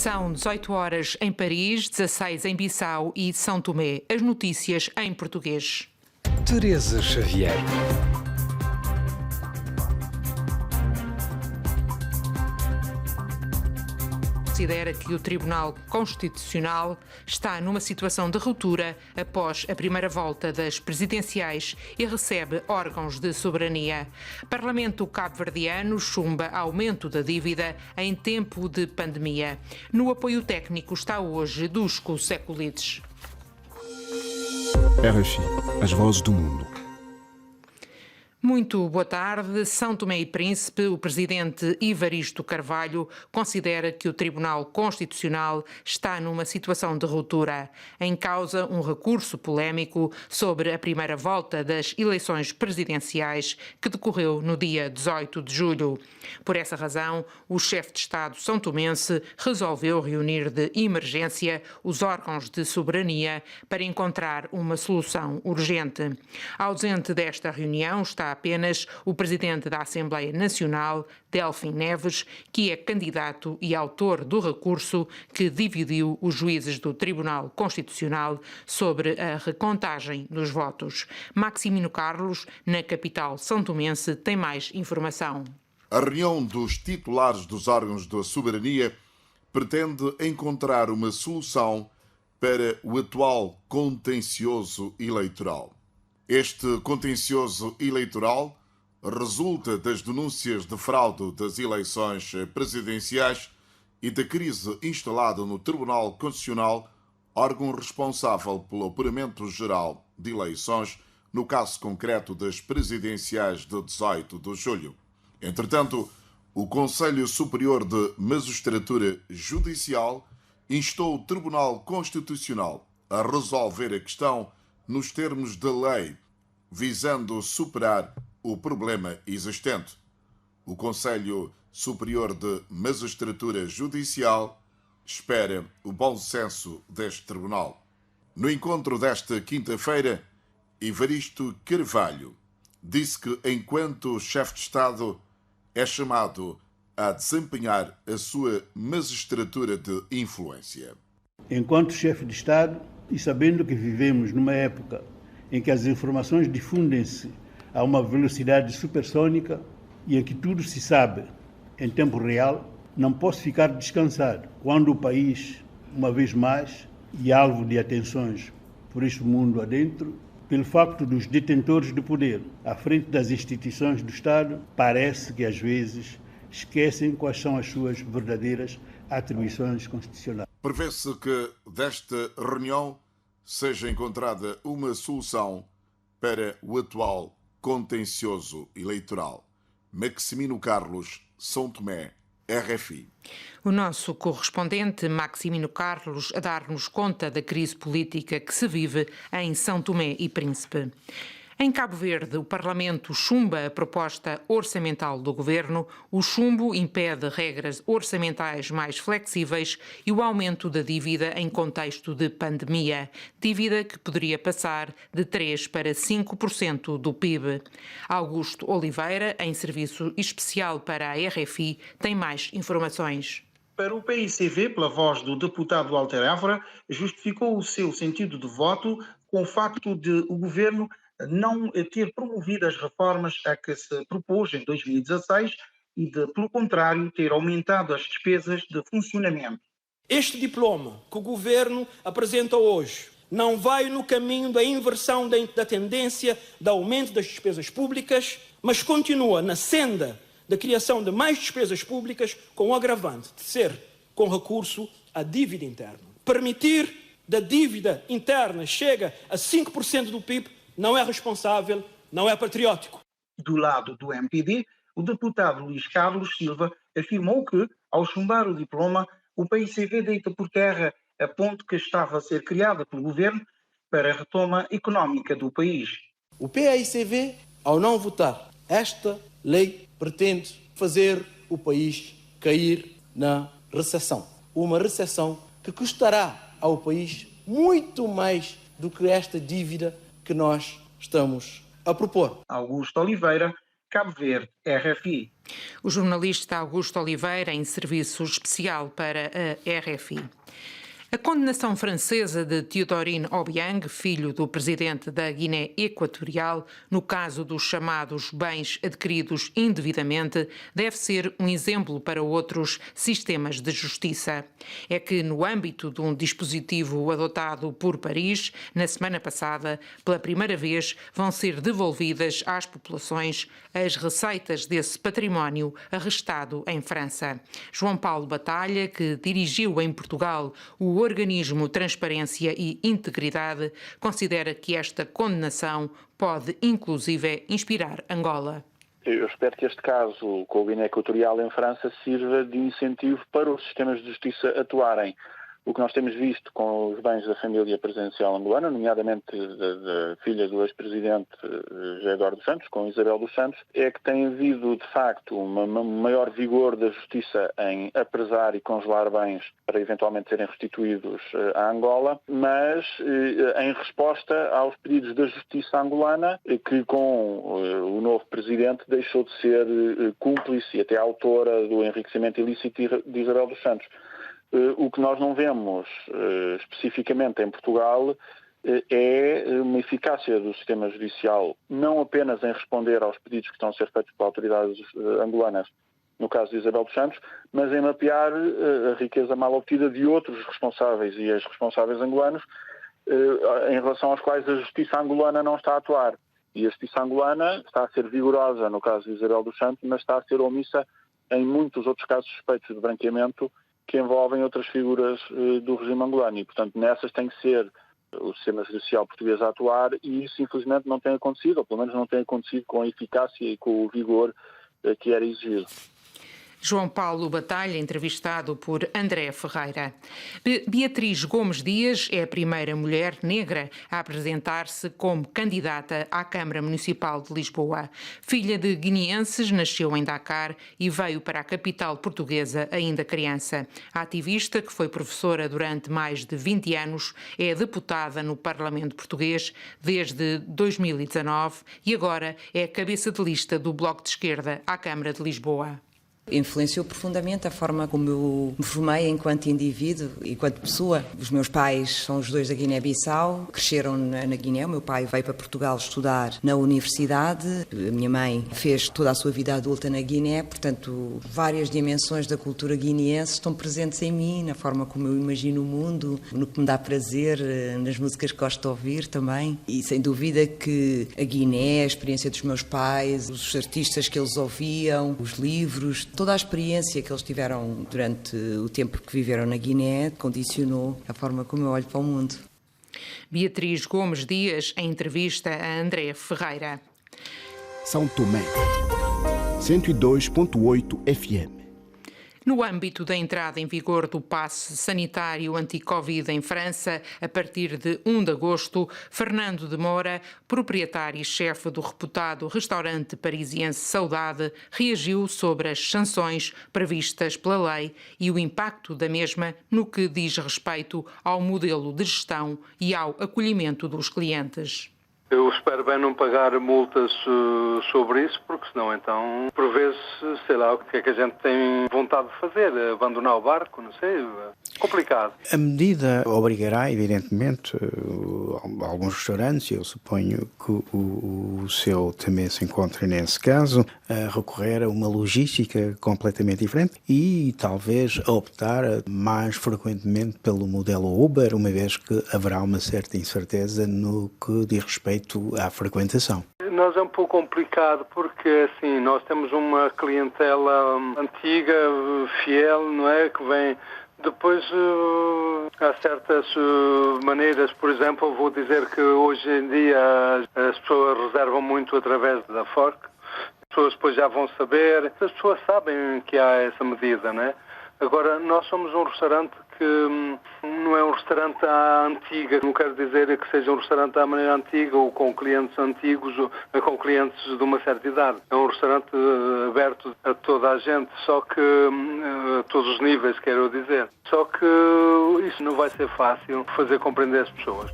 São 18 horas em Paris, 16 em Bissau e São Tomé. As notícias em português. Teresa Xavier. Considera que o Tribunal Constitucional está numa situação de ruptura após a primeira volta das presidenciais e recebe órgãos de soberania. Parlamento cabo-verdiano chumba aumento da dívida em tempo de pandemia. No apoio técnico está hoje Dusko Sekulic. RFI, as vozes do mundo. Muito boa tarde. São Tomé e Príncipe, o presidente Evaristo Carvalho considera que o Tribunal Constitucional está numa situação de ruptura. Em causa um recurso polémico sobre a primeira volta das eleições presidenciais que decorreu no dia 18 de julho. Por essa razão, o chefe de Estado são-tomense resolveu reunir de emergência os órgãos de soberania para encontrar uma solução urgente. Ausente desta reunião está apenas o presidente da Assembleia Nacional, Delfim Neves, que é candidato e autor do recurso que dividiu os juízes do Tribunal Constitucional sobre a recontagem dos votos. Maximino Carlos, na capital são-tomense, tem mais informação. A reunião dos titulares dos órgãos da soberania pretende encontrar uma solução para o atual contencioso eleitoral. Este contencioso eleitoral resulta das denúncias de fraude das eleições presidenciais e da crise instalada no Tribunal Constitucional, órgão responsável pelo apuramento geral de eleições, no caso concreto das presidenciais de 18 de julho. Entretanto, o Conselho Superior de Magistratura Judicial instou o Tribunal Constitucional a resolver a questão nos termos da lei, visando superar o problema existente. O Conselho Superior de Magistratura Judicial espera o bom senso deste tribunal. No encontro desta quinta-feira, Evaristo Carvalho disse que, enquanto chefe de Estado, é chamado a desempenhar a sua magistratura de influência. Enquanto chefe de Estado, e sabendo que vivemos numa época em que as informações difundem-se a uma velocidade supersônica e em que tudo se sabe em tempo real, não posso ficar descansado quando o país, uma vez mais, e alvo de atenções por este mundo adentro, pelo facto dos detentores de poder à frente das instituições do Estado, parece que às vezes esquecem quais são as suas verdadeiras atribuições constitucionais. Prevê-se que desta reunião seja encontrada uma solução para o atual contencioso eleitoral. Maximino Carlos, São Tomé, RFI. O nosso correspondente Maximino Carlos a dar-nos conta da crise política que se vive em São Tomé e Príncipe. Em Cabo Verde, o Parlamento chumba a proposta orçamental do Governo. O chumbo impede regras orçamentais mais flexíveis e o aumento da dívida em contexto de pandemia. Dívida que poderia passar de 3% para 5% do PIB. Augusto Oliveira, em serviço especial para a RFI, tem mais informações. Para o PICV, pela voz do deputado Walter Évora, justificou o seu sentido de voto com o facto de o Governo não ter promovido as reformas a que se propôs em 2016 e de, pelo contrário, ter aumentado as despesas de funcionamento. Este diploma que o Governo apresenta hoje não vai no caminho da inversão da tendência de aumento das despesas públicas, mas continua na senda da criação de mais despesas públicas com o agravante de ser com recurso à dívida interna. Permitir da dívida interna chega a 5% do PIB não é responsável, não é patriótico. Do lado do MPD, o deputado Luís Carlos Silva afirmou que, ao chumbar o diploma, o PICV deita por terra a ponte que estava a ser criada pelo Governo para a retoma económica do país. O PICV, ao não votar esta lei, pretende fazer o país cair na recessão. Uma recessão que custará ao país muito mais do que esta dívida que nós estamos a propor. Augusto Oliveira, Cabo Verde, RFI. O jornalista Augusto Oliveira, em serviço especial para a RFI. A condenação francesa de Théodorine Obiang, filho do presidente da Guiné Equatorial, no caso dos chamados bens adquiridos indevidamente, deve ser um exemplo para outros sistemas de justiça. É que, no âmbito de um dispositivo adotado por Paris, na semana passada, pela primeira vez, vão ser devolvidas às populações as receitas desse património arrestado em França. João Paulo Batalha, que dirigiu em Portugal o organismo Transparência e Integridade, considera que esta condenação pode, inclusive, inspirar Angola. Eu espero que este caso com a Guiné Equatorial em França sirva de incentivo para os sistemas de justiça atuarem. O que nós temos visto com os bens da família presidencial angolana, nomeadamente da filha do ex-presidente José Eduardo dos Santos, com Isabel dos Santos, é que tem havido, de facto, um maior vigor da justiça em apresar e congelar bens para eventualmente serem restituídos à Angola, mas em resposta aos pedidos da justiça angolana, que com o novo presidente deixou de ser cúmplice e até autora do enriquecimento ilícito de Isabel dos Santos. O que nós não vemos especificamente em Portugal é uma eficácia do sistema judicial, não apenas em responder aos pedidos que estão a ser feitos por autoridades angolanas, no caso de Isabel dos Santos, mas em mapear a riqueza mal obtida de outros responsáveis e ex-responsáveis angolanos, em relação aos quais a justiça angolana não está a atuar. E a justiça angolana está a ser vigorosa no caso de Isabel dos Santos, mas está a ser omissa em muitos outros casos suspeitos de branqueamento que envolvem outras figuras do regime angolano e, portanto, nessas tem que ser o sistema judicial português a atuar e isso, infelizmente, não tem acontecido, ou pelo menos não tem acontecido com a eficácia e com o vigor que era exigido. João Paulo Batalha, entrevistado por André Ferreira. Beatriz Gomes Dias é a primeira mulher negra a apresentar-se como candidata à Câmara Municipal de Lisboa. Filha de guineenses, nasceu em Dakar e veio para a capital portuguesa ainda criança. A ativista, que foi professora durante mais de 20 anos, é deputada no Parlamento Português desde 2019 e agora é cabeça de lista do Bloco de Esquerda à Câmara de Lisboa. Influenciou profundamente a forma como eu me formei enquanto indivíduo, enquanto pessoa. Os meus pais são os dois da Guiné-Bissau, cresceram na Guiné. O meu pai veio para Portugal estudar na universidade. A minha mãe fez toda a sua vida adulta na Guiné, portanto, várias dimensões da cultura guineense estão presentes em mim, na forma como eu imagino o mundo, no que me dá prazer, nas músicas que gosto de ouvir também. E sem dúvida que a Guiné, a experiência dos meus pais, os artistas que eles ouviam, os livros, toda a experiência que eles tiveram durante o tempo que viveram na Guiné condicionou a forma como eu olho para o mundo. Beatriz Gomes Dias, em entrevista a André Ferreira. São Tomé, 102.8 FM. No âmbito da entrada em vigor do passe sanitário anti-Covid em França, a partir de 1 de agosto, Fernando de Moura, proprietário e chefe do reputado restaurante parisiense Saudade, reagiu sobre as sanções previstas pela lei e o impacto da mesma no que diz respeito ao modelo de gestão e ao acolhimento dos clientes. Eu espero bem não pagar multas sobre isso, porque senão então, por vezes, sei lá, o que é que a gente tem vontade de fazer, abandonar o barco, não sei, complicado. A medida obrigará, evidentemente, alguns restaurantes, eu suponho que o seu também se encontra nesse caso, a recorrer a uma logística completamente diferente e talvez a optar mais frequentemente pelo modelo Uber, uma vez que haverá uma certa incerteza no que diz respeito à frequentação. Nós é um pouco complicado porque assim, nós temos uma clientela antiga, fiel, não é, que vem. Depois há certas maneiras, por exemplo, eu vou dizer que hoje em dia as pessoas reservam muito através da Fork. As pessoas depois já vão saber, as pessoas sabem que há essa medida, não é? Agora, nós somos um restaurante que não é um restaurante à antiga, não quero dizer que seja um restaurante à maneira antiga ou com clientes antigos ou com clientes de uma certa idade. É um restaurante aberto a toda a gente, só que a todos os níveis, quero dizer. Só que isso não vai ser fácil fazer compreender as pessoas.